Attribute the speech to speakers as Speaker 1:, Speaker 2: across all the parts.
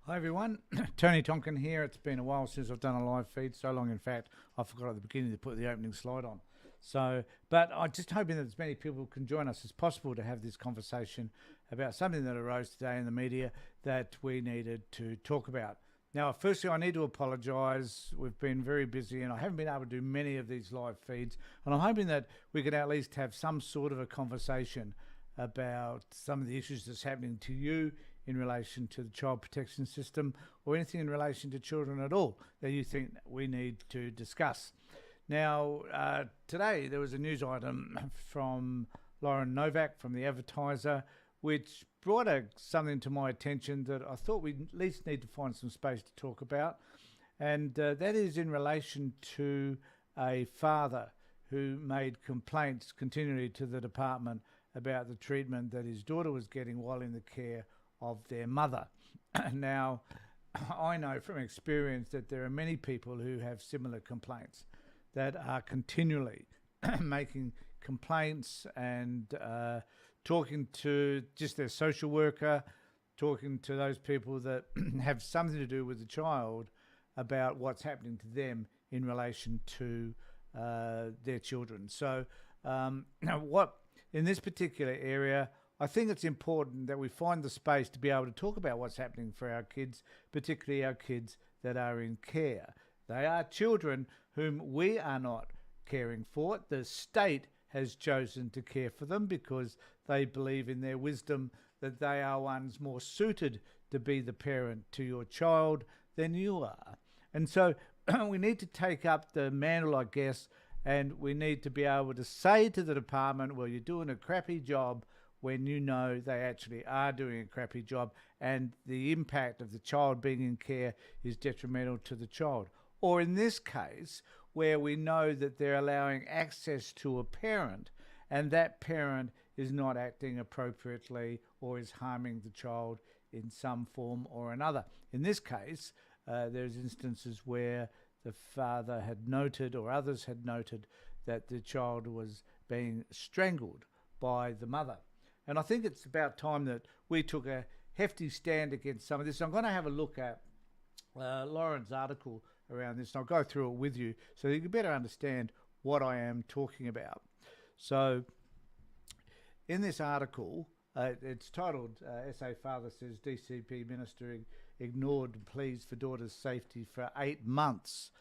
Speaker 1: Hi everyone, Tony Tonkin here. It's been a while since I've done a live feed, so long in fact I forgot at the beginning to put the opening slide on. But I'm just hoping that as many people can join us as possible to have this conversation about something that arose today in the media that we needed to talk about. Now, firstly, I need to apologise. We've been very busy and I haven't been able to do many of these live feeds, and I'm hoping that we can at least have some sort of a conversation about some of the issues that's happening to you in relation to the child protection system or anything in relation to children at all that you think we need to discuss. Now, today there was a news item from Lauren Novak from the Advertiser, which brought something to my attention that I thought we at least need to find some space to talk about, and that is in relation to a father who made complaints continually to the department about the treatment that his daughter was getting while in the care of their mother. Now, I know from experience that there are many people who have similar complaints that are continually making complaints and talking to just their social worker, talking to those people that have something to do with the child about what's happening to them in relation to their children. So what in this particular area, I think it's important that we find the space to be able to talk about what's happening for our kids, particularly our kids that are in care. They are children whom we are not caring for. The state has chosen to care for them because they believe in their wisdom that they are ones more suited to be the parent to your child than you are. And so we need to take up the mantle, I guess, and we need to be able to say to the department, well, you're doing a crappy job, when you know they actually are doing a crappy job and the impact of the child being in care is detrimental to the child. Or in this case, where we know that they're allowing access to a parent and that parent is not acting appropriately or is harming the child in some form or another. In this case, there's instances where the father had noted or others had noted that the child was being strangled by the mother. And I think it's about time that we took a hefty stand against some of this. I'm going to have a look at Lauren's article around this, and I'll go through it with you so you can better understand what I am talking about. So in this article, it's titled, SA Father Says DCP Minister Ignored Pleas for Daughter's Safety for 8 months.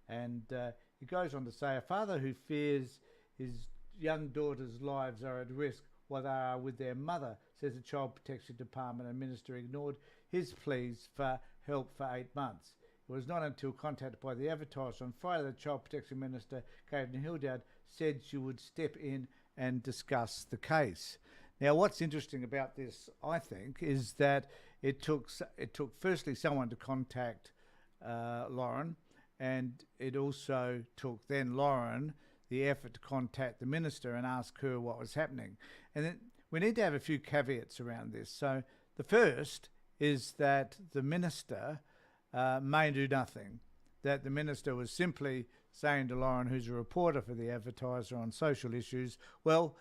Speaker 1: And it goes on to say, a father who fears his young daughter's lives are at risk while they are with their mother, says the Child Protection Department and Minister ignored his pleas for help for 8 months. It was not until contacted by the Advertiser on Friday that Child Protection Minister Gabrielle Hildard said she would step in and discuss the case. Now, what's interesting about this, I think, is that it took firstly someone to contact Lauren, and it also took then Lauren the effort to contact the minister and ask her what was happening. And then we need to have a few caveats around this. So the first is that the minister may do nothing, that the minister was simply saying to Lauren, who's a reporter for the Advertiser on social issues, well,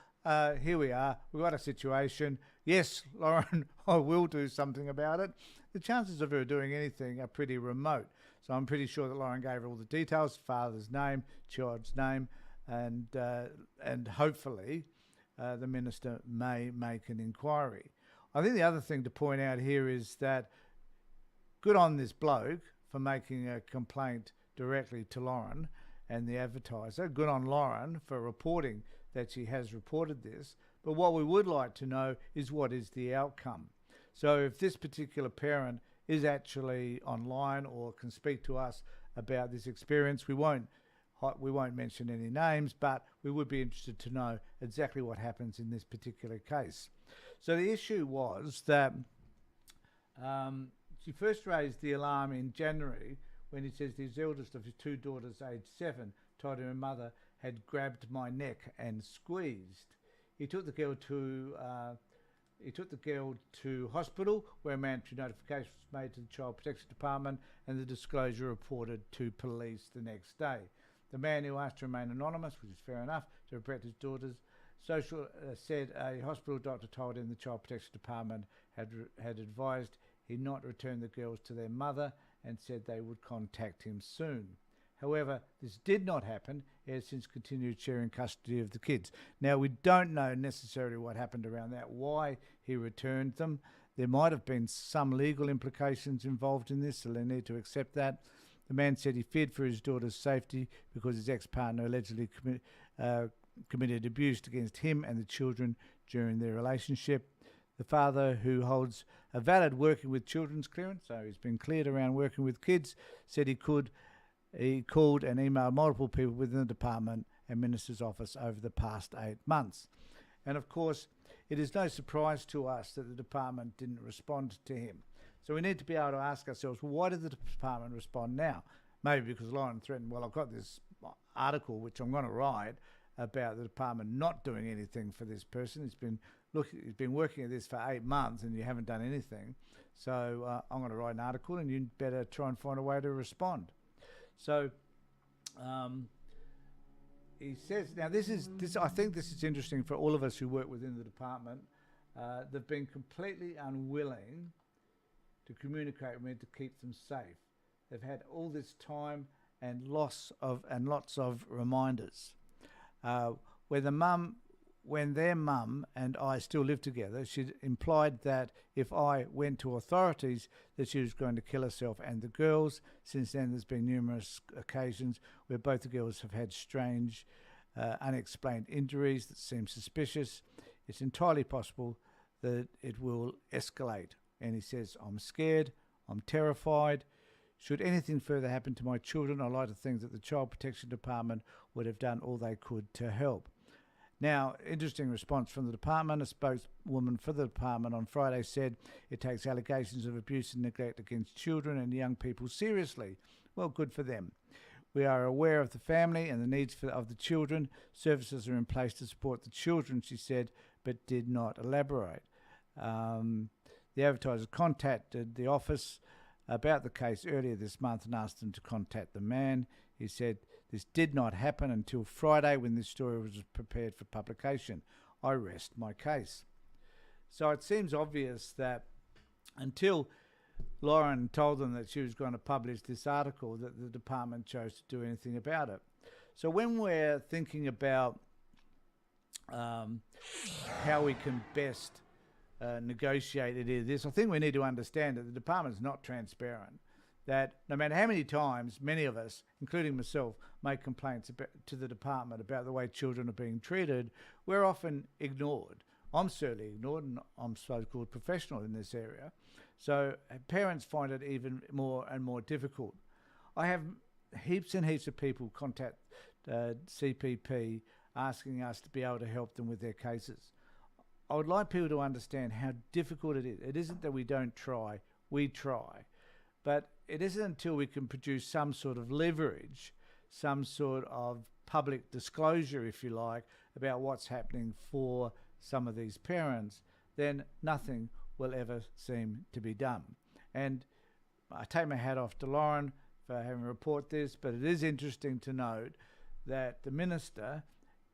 Speaker 1: here we are, we've got a situation. Yes, Lauren, I will do something about it. The chances of her doing anything are pretty remote. So I'm pretty sure that Lauren gave her all the details, father's name, child's name, and hopefully the minister may make an inquiry. I think the other thing to point out here is that good on this bloke for making a complaint directly to Lauren and the Advertiser. Good on Lauren for reporting that she has reported this. But what we would like to know is what is the outcome. So if this particular parent is actually online or can speak to us about this experience, we won't mention any names, but we would be interested to know exactly what happens in this particular case. So the issue was that she first raised the alarm in January when he says his eldest of his 2 daughters, aged 7, told her mother had grabbed my neck and squeezed. He took the girl to hospital, where a mandatory notification was made to the Child Protection Department and the disclosure reported to police the next day. The man, who asked to remain anonymous, which is fair enough, to protect his daughters, said a hospital doctor told him the Child Protection Department had advised he not returned the girls to their mother and said they would contact him soon. However, this did not happen. He has since continued sharing custody of the kids. Now, we don't know necessarily what happened around that, why he returned them. There might have been some legal implications involved in this, so they need to accept that. The man said he feared for his daughter's safety because his ex-partner allegedly committed abuse against him and the children during their relationship. The father, who holds a valid working with children's clearance, so he's been cleared around working with kids, said he called and emailed multiple people within the department and minister's office over the past 8 months. And of course, it is no surprise to us that the department didn't respond to him. So we need to be able to ask ourselves, well, why did the department respond now? Maybe because Lauren threatened, well, I've got this article which I'm going to write about the department not doing anything for this person. He's been working at this for 8 months and you haven't done anything. So I'm going to write an article and you better try and find a way to respond. So he says, now I think this is interesting for all of us who work within the department. They've been completely unwilling to communicate with me to keep them safe. They've had all this time and lots of reminders. When their mum and I still lived together, she implied that if I went to authorities that she was going to kill herself and the girls. Since then, there's been numerous occasions where both the girls have had strange, unexplained injuries that seem suspicious. It's entirely possible that it will escalate. And he says, I'm scared, I'm terrified. Should anything further happen to my children, I like to think that the Child Protection Department would have done all they could to help. Now, interesting response from the department. A spokeswoman for the department on Friday said it takes allegations of abuse and neglect against children and young people seriously. Well, good for them. We are aware of the family and the needs of the children. Services are in place to support the children, she said, but did not elaborate. The advertiser contacted the office about the case earlier this month and asked them to contact the man. He said this did not happen until Friday when this story was prepared for publication. I rest my case. So it seems obvious that until Lauren told them that she was going to publish this article, that the department chose to do anything about it. So when we're thinking about how we can best negotiate it is this, I think we need to understand that the department is not transparent. That no matter how many times many of us, including myself, make complaints to the department about the way children are being treated, we're often ignored. I'm certainly ignored, and I'm so-called professional in this area. So parents find it even more and more difficult. I have heaps and heaps of people contact CPP asking us to be able to help them with their cases. I would like people to understand how difficult it is. It isn't that we don't try, we try. But it isn't until we can produce some sort of leverage, some sort of public disclosure, if you like, about what's happening for some of these parents, then nothing will ever seem to be done. And I take my hat off to Lauren for having reported this, but it is interesting to note that the minister,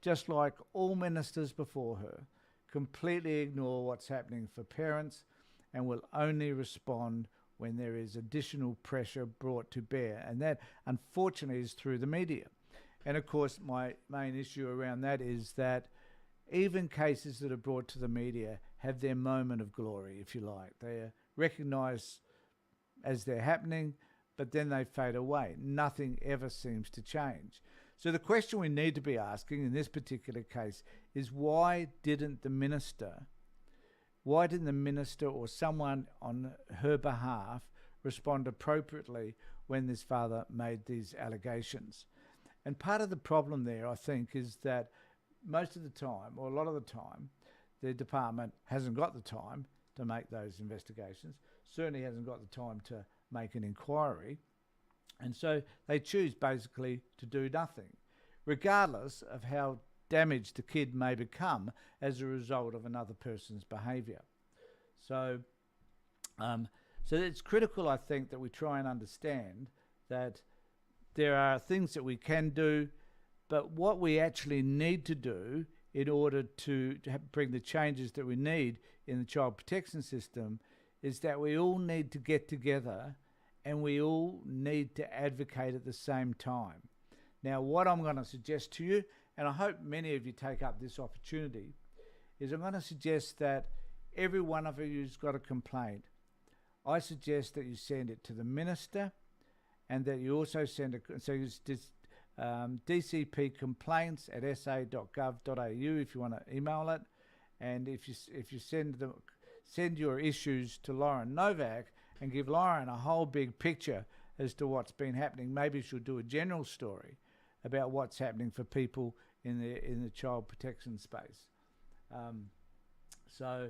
Speaker 1: just like all ministers before her, completely ignore what's happening for parents and will only respond when there is additional pressure brought to bear. And that, unfortunately, is through the media. And of course, my main issue around that is that even cases that are brought to the media have their moment of glory, if you like. They are recognised as they're happening, but then they fade away. Nothing ever seems to change. So the question we need to be asking in this particular case is why didn't the minister or someone on her behalf respond appropriately when this father made these allegations? And part of the problem there, I think, is that most of the time, or a lot of the time, the department hasn't got the time to make those investigations, certainly hasn't got the time to make an inquiry, and so they choose basically to do nothing, regardless of how damaged the kid may become as a result of another person's behaviour. So it's critical, I think, that we try and understand that there are things that we can do, but what we actually need to do in order to bring the changes that we need in the child protection system is that we all need to get together and we all need to advocate at the same time. Now, what I'm going to suggest to you, and I hope many of you take up this opportunity, is I'm going to suggest that every one of you who's got a complaint, I suggest that you send it to the minister, and that you also send DCP complaints at sa.gov.au if you want to email it, and if you send your issues to Lauren Novak and give Lauren a whole big picture as to what's been happening. Maybe you should do a general story about what's happening for people in the child protection space. So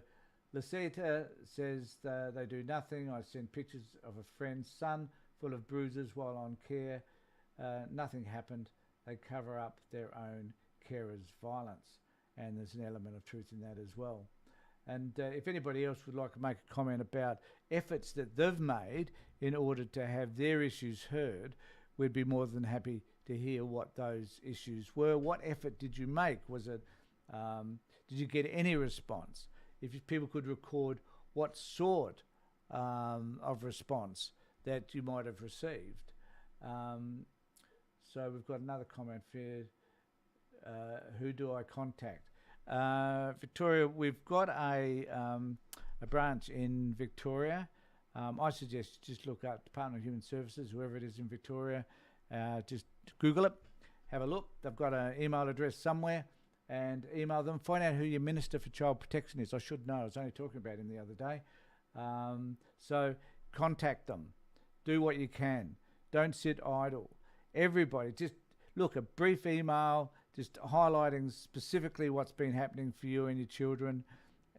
Speaker 1: Lucetta says they do nothing. I send pictures of a friend's son full of bruises while on care. Nothing happened. They cover up their own carer's violence. And there's an element of truth in that as well. And if anybody else would like to make a comment about efforts that they've made in order to have their issues heard, we'd be more than happy to hear what those issues were. What effort did you make? Was it, did you get any response? If people could record what sort of response that you might have received. So we've got another comment here. Who do I contact? Victoria, we've got a branch in Victoria. I suggest you just look up Department of Human Services, whoever it is in Victoria. Just Google it, have a look. They've got an email address somewhere, and email them. Find out who your Minister for Child Protection is. I should know. I was only talking about him the other day. So contact them. Do what you can. Don't sit idle. Everybody, just look, a brief email, just highlighting specifically what's been happening for you and your children,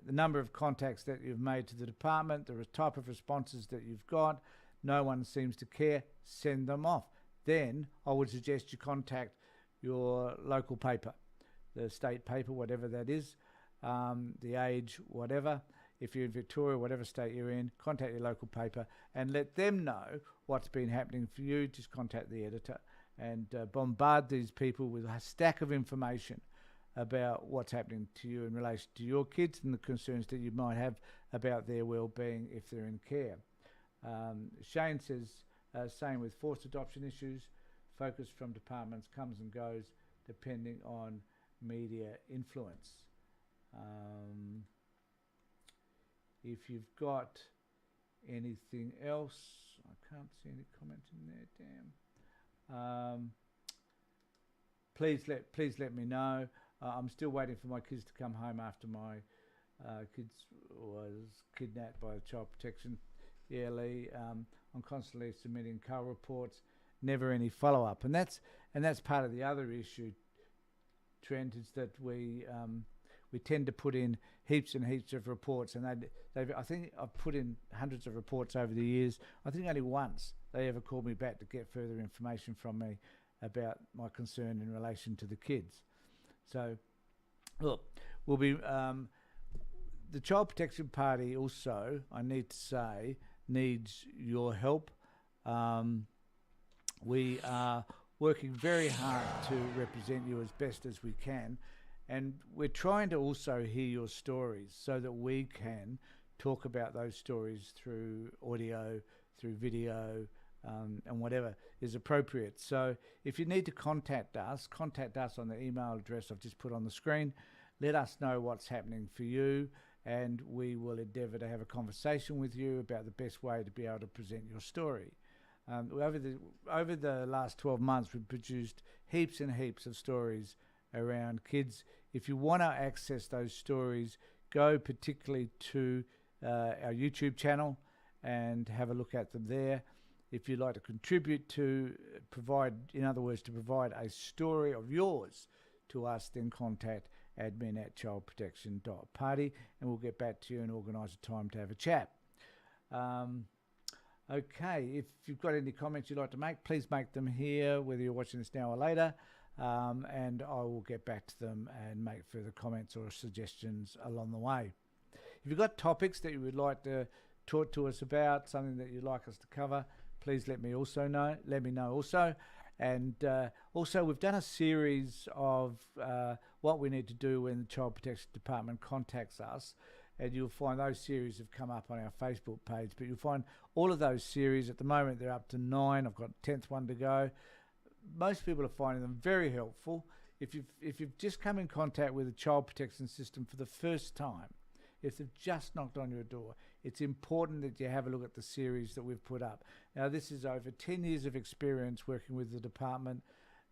Speaker 1: the number of contacts that you've made to the department, the type of responses that you've got. No one seems to care. Send them off. Then I would suggest you contact your local paper, the state paper, whatever that is, the Age, whatever. If you're in Victoria, whatever state you're in, contact your local paper and let them know what's been happening for you. Just contact the editor and bombard these people with a stack of information about what's happening to you in relation to your kids and the concerns that you might have about their well-being if they're in care. Shane says, same with forced adoption issues, focus from departments comes and goes depending on media influence. If you've got anything else, I can't see any comments in there, damn. Please let me know. I'm still waiting for my kids to come home after my kids was kidnapped by Child Protection. Yeah, Lee. I'm constantly submitting car reports, never any follow-up, and that's part of the other issue. Trent, is that we tend to put in heaps and heaps of reports, and I think I've put in hundreds of reports over the years. I think only once they ever called me back to get further information from me about my concern in relation to the kids. So, look, we'll be the Child Protection Party also, I need to say, needs your help. We are working very hard to represent you as best as we can, and we're trying to also hear your stories so that we can talk about those stories through audio, through video, and whatever is appropriate. So if you need to contact us on the email address I've just put on the screen. Let us know what's happening for you, and we will endeavour to have a conversation with you about the best way to be able to present your story. Over the last 12 months, we've produced heaps and heaps of stories around kids. If you want to access those stories, go particularly to our YouTube channel and have a look at them there. If you'd like to contribute to provide a story of yours to us, then contact admin@childprotection.party and we'll get back to you and organise a time to have a chat. Okay, if you've got any comments you'd like to make, please make them here, whether you're watching this now or later, and I will get back to them and make further comments or suggestions along the way. If you've got topics that you would like to talk to us about, something that you'd like us to cover, please let me know also. And also, we've done a series of what we need to do when the Child Protection Department contacts us. and you'll find those series have come up on our Facebook page. But you'll find all of those series. At the moment, they're up to 9. I've got 10th one to go. Most people are finding them very helpful. If you've just come in contact with a child protection system for the first time, if they've just knocked on your door, it's important that you have a look at the series that we've put up. Now, this is over 10 years of experience working with the department.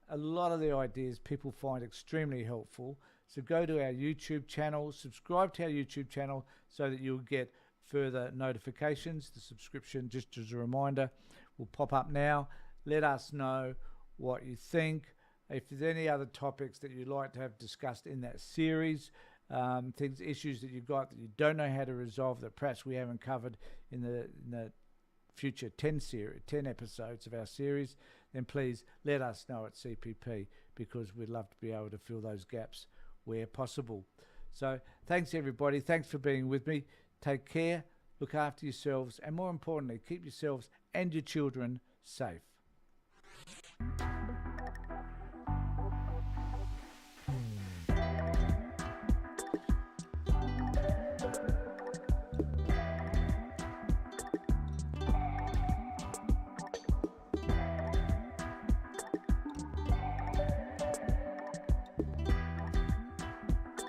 Speaker 1: A lot of the ideas people find extremely helpful. So go to our YouTube channel, subscribe to our YouTube channel so that you'll get further notifications. The subscription, just as a reminder, will pop up now. Let us know what you think. If there's any other topics that you'd like to have discussed in that series, issues that you've got that you don't know how to resolve that perhaps we haven't covered in the future 10 episodes of our series, then please let us know at CPP, because we'd love to be able to fill those gaps where possible. So thanks everybody. Thanks for being with me. Take care, look after yourselves, and more importantly, keep yourselves and your children safe.